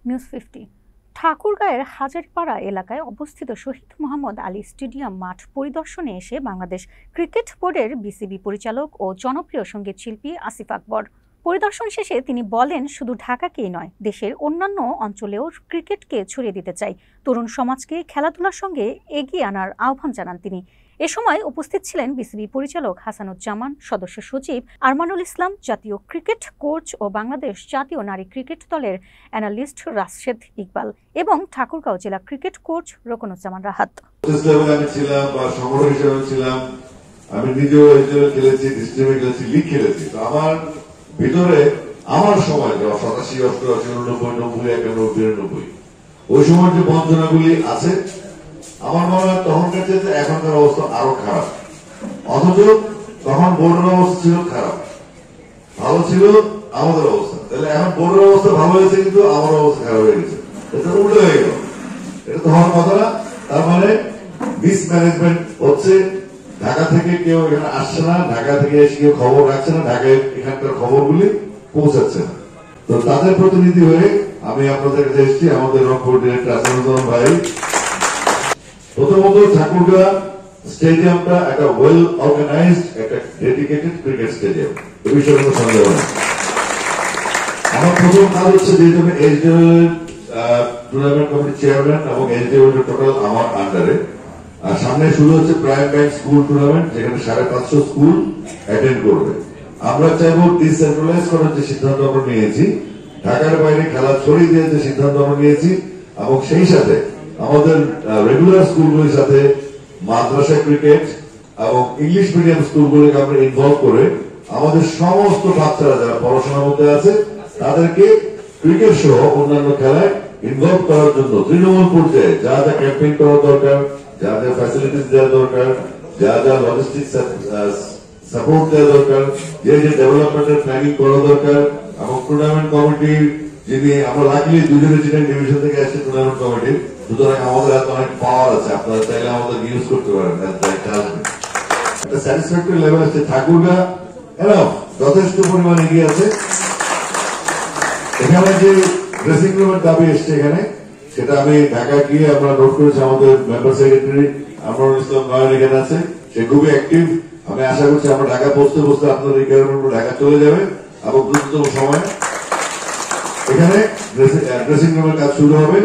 News 50। ঠাকুরগাঁয়ের হাজারীপাড়া এলাকায় অবস্থিত শহীদ Mohammad Ali stadium মাঠ পরিদর্শনে এসে বাংলাদেশ ক্রিকেট বোর্ডের বিসিবি পরিচালক ও জনপ্রিয় সঙ্গীত শিল্পী আসিফ আকবর। পরিদর্শন শেষে তিনি বলেন, শুধু ঢাকাকেই নয়, দেশের অন্যান্য অঞ্চলেও ক্রিকেটকে ছড়িয়ে দিতে চাই। তরুণ সমাজকে খেলাধুলার সঙ্গে এগিয়ে আনার আহ্বান জানান তিনি। এ সময় উপস্থিত ছিলেন বিসিবি পরিচালক হাসানুজ্জামান, সদস্য সচিব আরমানুল ইসলাম, জাতীয় ক্রিকেট কোচ ও বাংলাদেশ জাতীয় নারী ক্রিকেট দলের অ্যানালিস্ট রাশেদ ইকবাল এবং ঠাকুরগাঁও জেলা ক্রিকেট কোচ রোকনুজ্জামান রাহাত। আমি নিজেও খেলেছি, ডিস্ট্রিক্টে খেলেছি, লিগ খেলেছি। আমার ভিতরে আমার সময় 87, 88, 89, 90, 91, 92 ওই সময় যে বঞ্চনাগুলি আছে, আমার মনে হয় তখনকার চেয়ে এখনকার অবস্থা আরো খারাপ। অথচ তখন বোর্ডের অবস্থা ছিল খারাপ, ভালো ছিল আমাদের অবস্থা। তাহলে এখন বোর্ডের অবস্থা ভালো হয়েছে, কিন্তু আমার অবস্থা খারাপ হয়ে গেছে। এটা উল্টো হয়ে গেল, এটা তো হওয়ার কথা না। তার মানে মিসম্যানেজমেন্ট হচ্ছে। ঢাকা থেকে কেউ এখানে আসছে না, ঢাকা থেকে এসে কেউ খবর রাখছে না, ঢাকায় এখানকার খবরগুলি পৌঁছাচ্ছে না। তো তাদের প্রতিনিধি হয়ে আমি আপনাদের কাছে এসেছি। আমাদের রংপুর ডিরেক্টর হাসানুজ্জামান ভাই, প্রথমত ঠাকুরগাঁ স্টেডিয়ামটা একটা ওয়েল অর্গানাইজড, একটা ডেডিকেটেড ক্রিকেট স্টেডিয়াম, এ বিষয়ে কোনো সন্দেহ নেই। আমার প্রথম কাজ হচ্ছে যে এইচডিএল টুর্নামেন্ট কমিটির চেয়ারম্যান এবং এইচডিএল টোটাল আমার আন্ডারে। আর সামনে শুরু হচ্ছে প্রাইম ব্যাংক স্কুল টুর্নামেন্ট, যেখানে 550 স্কুল অ্যাটেন্ড করবে। আমরা চাইব ডিসেন্ট্রালাইজ করার যে সিদ্ধান্ত আমরা নিয়েছি, ঢাকার বাইরে খেলা ছড়িয়ে দেওয়ার যে সিদ্ধান্ত আমরা নিয়েছি, এবং সেই সাথে আমাদের রেগুলার স্কুলগুলির সাথে মাদ্রাসা ক্রিকেট এবং ইংলিশ মিডিয়াম স্কুলগুলিকে আমরা ইনভলভ করে আমাদের সমস্ত বাচ্চারা যারা পড়াশোনার মধ্যে আছে তাদেরকে ক্রিকেট সহ অন্যান্য খেলায় ইনভলভ করার জন্য তৃণমূল পর্যায়ে যা যা ক্যাম্পেইন করা দরকার, যা যা ফ্যাসিলিটিস দেওয়া দরকার, যা যা লজিস্টিক সাপোর্ট দেওয়া দরকার, যে যে ডেভেলপমেন্টের প্ল্যানিং করা দরকার, এবং টুর্নামেন্ট কমিটির যিনি আমরা লাকিলি দুজনে ছিলেন ডিভিশন থেকে আসছে টুর্নামেন্ট কমিটির, সুতরাং আমাদের হাতে অনেক পাওয়ার আছে, আপনারা চাইলে আমাদের ইউজ করতে পারেন। একটা স্যাটিসফ্যাক্টরি লেভেল আছে। ঠাকুরগাঁ যথেষ্ট পরিমাণ এগিয়ে আছে। এখানে যে ড্রেসিং রুমের দাবি এসছে এখানে, সেটা আমি ঢাকা গিয়ে আমরা নোট করেছি। আমাদের মেম্বার সেক্রেটারি আরমানুল ইসলাম নয়ন এখানে আছে, সে খুবই অ্যাক্টিভ। আমি আশা করছি আমরা ঢাকা পৌঁছতে পৌঁছতে আপনার রিকোয়ারমেন্ট ঢাকা চলে যাবে এবং দ্রুততম সময় এখানে ড্রেসিং রুমের কাজ শুরু হবে।